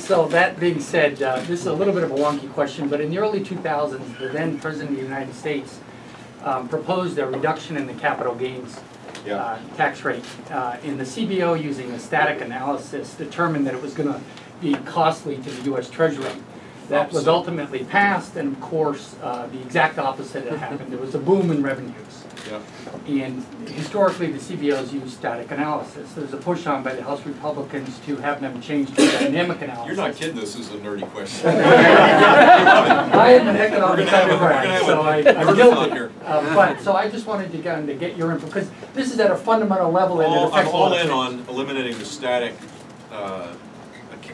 So that being said, this is a little bit of a wonky question, but in the early 2000s, the then President of the United States proposed a reduction in the capital gains tax rate. And the CBO, using a static analysis, determined that it was going to be costly to the U.S. Treasury. That was ultimately passed, and of course, the exact opposite had happened. There was a boom in revenues. And historically, the CBOs use static analysis. There's a push on by the House Republicans to have them change to dynamic analysis. You're not kidding, this is a nerdy question. I am an economic background, so I'm guilty. So I just wanted to get your input, because this is at a fundamental level. I'm all in on eliminating the static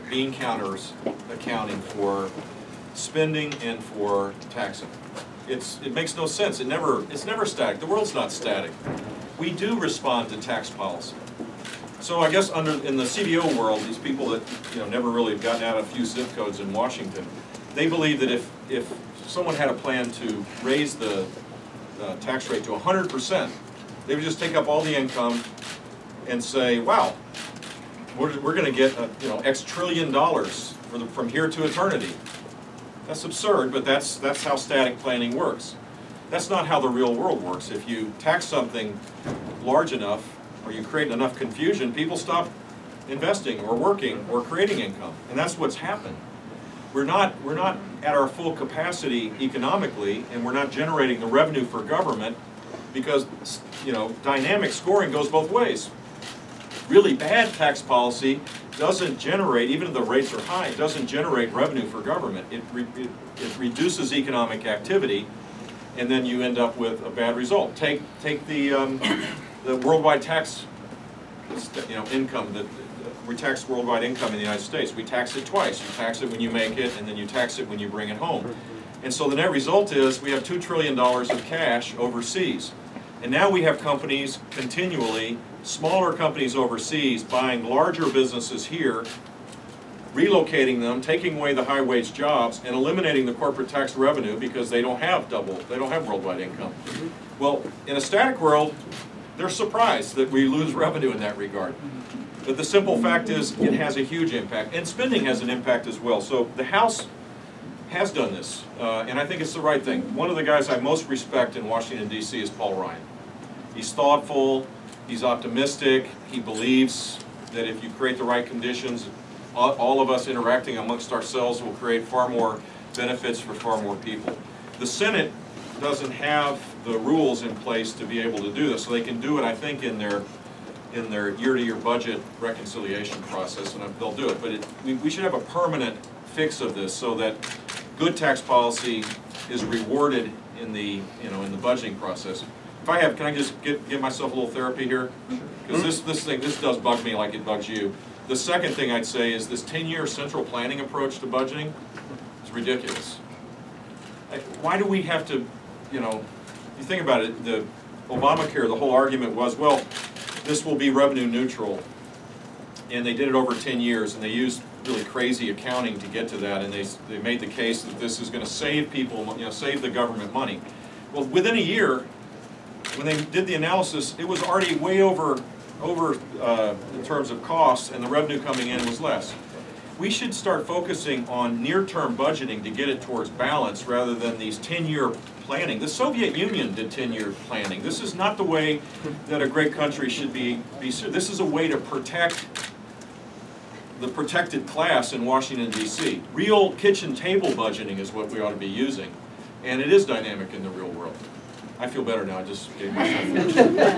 bean counters accounting for spending and for taxing. It makes no sense. It's never static. The world's not static. We do respond to tax policy. So I guess in the CBO world, these people that never really have gotten out of a few zip codes in Washington, they believe that if someone had a plan to raise the tax rate to 100%, they would just take up all the income and say, wow, we're going to get X trillion dollars from here to eternity. That's absurd, but that's how static planning works. That's not how the real world works. If you tax something large enough, or you create enough confusion, people stop investing or working or creating income, and that's what's happened. We're not at our full capacity economically, and we're not generating the revenue for government because dynamic scoring goes both ways. Really bad tax policy doesn't generate, even if the rates are high, it doesn't generate revenue for government. It reduces economic activity, and then you end up with a bad result. Take the worldwide tax, income. We tax worldwide income in the United States. We tax it twice. You tax it when you make it, and then you tax it when you bring it home. And so the net result is we have $2 trillion of cash overseas. And now we have companies continually, smaller companies overseas, buying larger businesses here, relocating them, taking away the high-wage jobs, and eliminating the corporate tax revenue because they don't have worldwide income. Well, in a static world, they're surprised that we lose revenue in that regard. But the simple fact is it has a huge impact, and spending has an impact as well. So the House has done this, and I think it's the right thing. One of the guys I most respect in Washington, D.C. is Paul Ryan. He's thoughtful, he's optimistic, he believes that if you create the right conditions, all of us interacting amongst ourselves will create far more benefits for far more people. The Senate doesn't have the rules in place to be able to do this, so they can do it, I think, in their year-to-year budget reconciliation process, and they'll do it. But we should have a permanent fix of this so that good tax policy is rewarded in the budgeting process. Can I just give myself a little therapy here? Because this does bug me like it bugs you. The second thing I'd say is this 10-year central planning approach to budgeting is ridiculous. Why do we have to, you think about it, the Obamacare, the whole argument was, well, this will be revenue neutral. And they did it over 10 years, and they used really crazy accounting to get to that, and they made the case that this is going to save people, save the government money. Well, within a year, when they did the analysis, it was already way over in terms of costs, and the revenue coming in was less. We should start focusing on near-term budgeting to get it towards balance rather than these 10-year planning. The Soviet Union did 10-year planning. This is not the way that a great country should be. This is a way to protect the protected class in Washington, D.C. Real kitchen table budgeting is what we ought to be using, and it is dynamic in the real world. I feel better now. I just gave myself